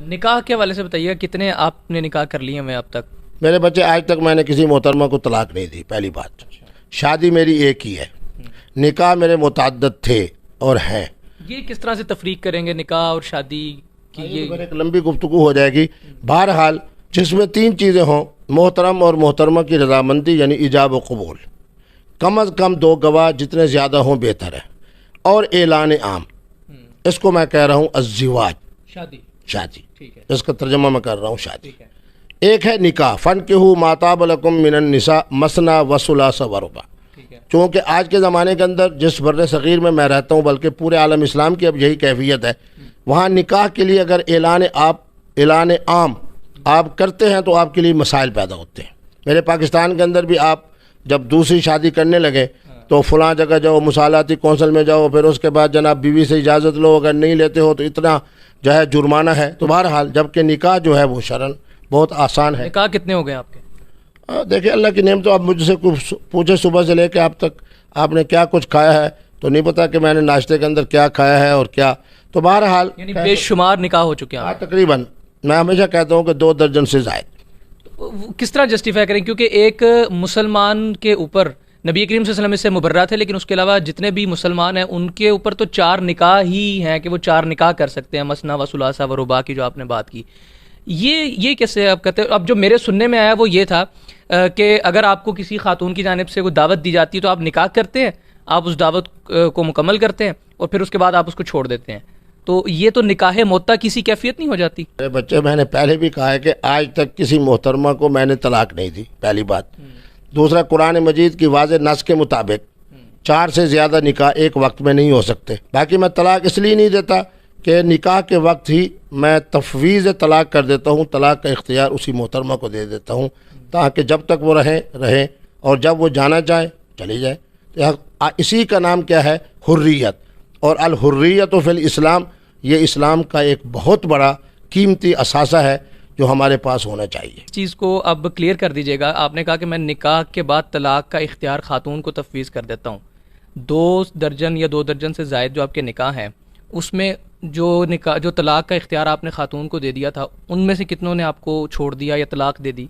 نکاح کے حوالے سے بتائیے، کتنے آپ نے نکاح کر لیے ہیں اب تک؟ میرے بچے آج تک میں نے کسی محترمہ کو طلاق نہیں دی. پہلی بات، شادی میری ایک ہی ہے. نکاح میرے متعدد تھے اور ہیں. یہ کس طرح سے تفریق کریں گے نکاح اور شادی کی؟ یہ ایک لمبی گفتگو ہو جائے گی. بہرحال جس میں تین چیزیں ہوں: محترم اور محترمہ کی رضامندی یعنی ایجاب و قبول، کم از کم 2 گواہ جتنے زیادہ ہوں بہتر ہے، اور اعلان عام. اس کو میں کہہ رہا ہوں الزواج، شادی. ٹھیک ہے، اس کا ترجمہ میں کر رہا ہوں شادی. ٹھیک ہے. ایک ہے نکاح، فَانْكِحُوا مَا طَابَ لَكُم مِّنَ النِّسَاءِ مَثْنَىٰ وَثُلَاثَ وَرُبَاعَ. چونکہ آج کے زمانے کے اندر جس بر صغیر میں رہتا ہوں، بلکہ پورے عالم اسلام کی اب یہی کیفیت ہے، وہاں نکاح کے لیے اگر اعلان عام آپ کرتے ہیں تو آپ کے لیے مسائل پیدا ہوتے ہیں. میرے پاکستان کے اندر بھی آپ جب دوسری شادی کرنے لگے تو فلاں جگہ جاؤ، مصالحاتی کونسل میں جاؤ، پھر اس کے بعد جناب بیوی سے اجازت لو، اگر نہیں لیتے ہو تو اتنا جو ہے جرمانہ ہے. تو بہرحال جبکہ نکاح جو ہے وہ شرعاً بہت آسان ہے. نکاح کتنے ہو گئے آپ کے؟ دیکھیں اللہ کی نعمت. تو آپ مجھ سے پوچھے صبح سے لے کے اب تک آپ نے کیا کچھ کھایا ہے، تو نہیں پتا کہ میں نے ناشتے کے اندر کیا کھایا ہے اور کیا. تو بہرحال یعنی بے شمار نکاح ہو چکے ہیں تقریباً. میں ہمیشہ کہتا ہوں کہ 2 درجن سے زائد. کس طرح جسٹیفائی کریں؟ کیونکہ ایک مسلمان کے اوپر نبی کریم صلی اللہ علیہ وسلم اس سے مبرہ تھے، لیکن اس کے علاوہ جتنے بھی مسلمان ہیں ان کے اوپر تو 4 نکاح ہی ہیں کہ وہ 4 نکاح کر سکتے ہیں، مثنیٰ و ثلاثہ و رباع کی جو آپ نے بات کی. یہ کیسے آپ کہتے ہیں؟ اب جو میرے سننے میں آیا وہ یہ تھا کہ اگر آپ کو کسی خاتون کی جانب سے کوئی دعوت دی جاتی ہے تو آپ نکاح کرتے ہیں، آپ اس دعوت کو مکمل کرتے ہیں اور پھر اس کے بعد آپ اس کو چھوڑ دیتے ہیں. تو یہ تو نکاح معطا کسی کیفیت نہیں ہو جاتی؟ میرے بچے، میں نے پہلے بھی کہا ہے کہ آج تک کسی محترمہ کو میں نے طلاق نہیں دی، پہلی بات. دوسرا، قرآن مجید کی واضح نص کے مطابق 4 سے زیادہ نکاح ایک وقت میں نہیں ہو سکتے. باقی میں طلاق اس لیے نہیں دیتا کہ نکاح کے وقت ہی میں تفویض طلاق کر دیتا ہوں، طلاق کا اختیار اسی محترمہ کو دے دیتا ہوں، تاکہ جب تک وہ رہیں اور جب وہ جانا چاہے چلی جائے. اسی کا نام کیا ہے؟ حریت. اور الحریت فی الاسلام، یہ اسلام کا ایک بہت بڑا قیمتی اثاثہ ہے جو ہمارے پاس ہونا چاہیے. اس چیز کو اب کلیئر کر دیجیے گا. آپ نے کہا کہ میں نکاح کے بعد طلاق کا اختیار خاتون کو تفویض کر دیتا ہوں. 2 درجن یا 2 درجن سے زائد جو آپ کے نکاح ہیں، اس میں جو طلاق کا اختیار آپ نے خاتون کو دے دیا تھا، ان میں سے کتنوں نے آپ کو چھوڑ دیا یا طلاق دے دی؟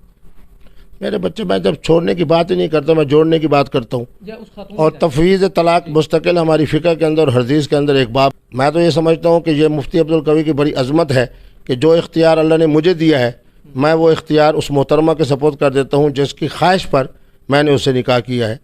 میرے بچے، میں جب چھوڑنے کی بات ہی نہیں کرتا، میں جوڑنے کی بات کرتا ہوں. اور تفویض طلاق مستقل ہماری فقہ کے اندر اور حدیث کے اندر ایک باب. میں تو یہ سمجھتا ہوں کہ یہ مفتی عبدالقوی کی بڑی عظمت ہے کہ جو اختیار اللہ نے مجھے دیا ہے، میں وہ اختیار اس محترمہ کے سپرد کر دیتا ہوں جس کی خواہش پر میں نے اس سے نکاح کیا ہے.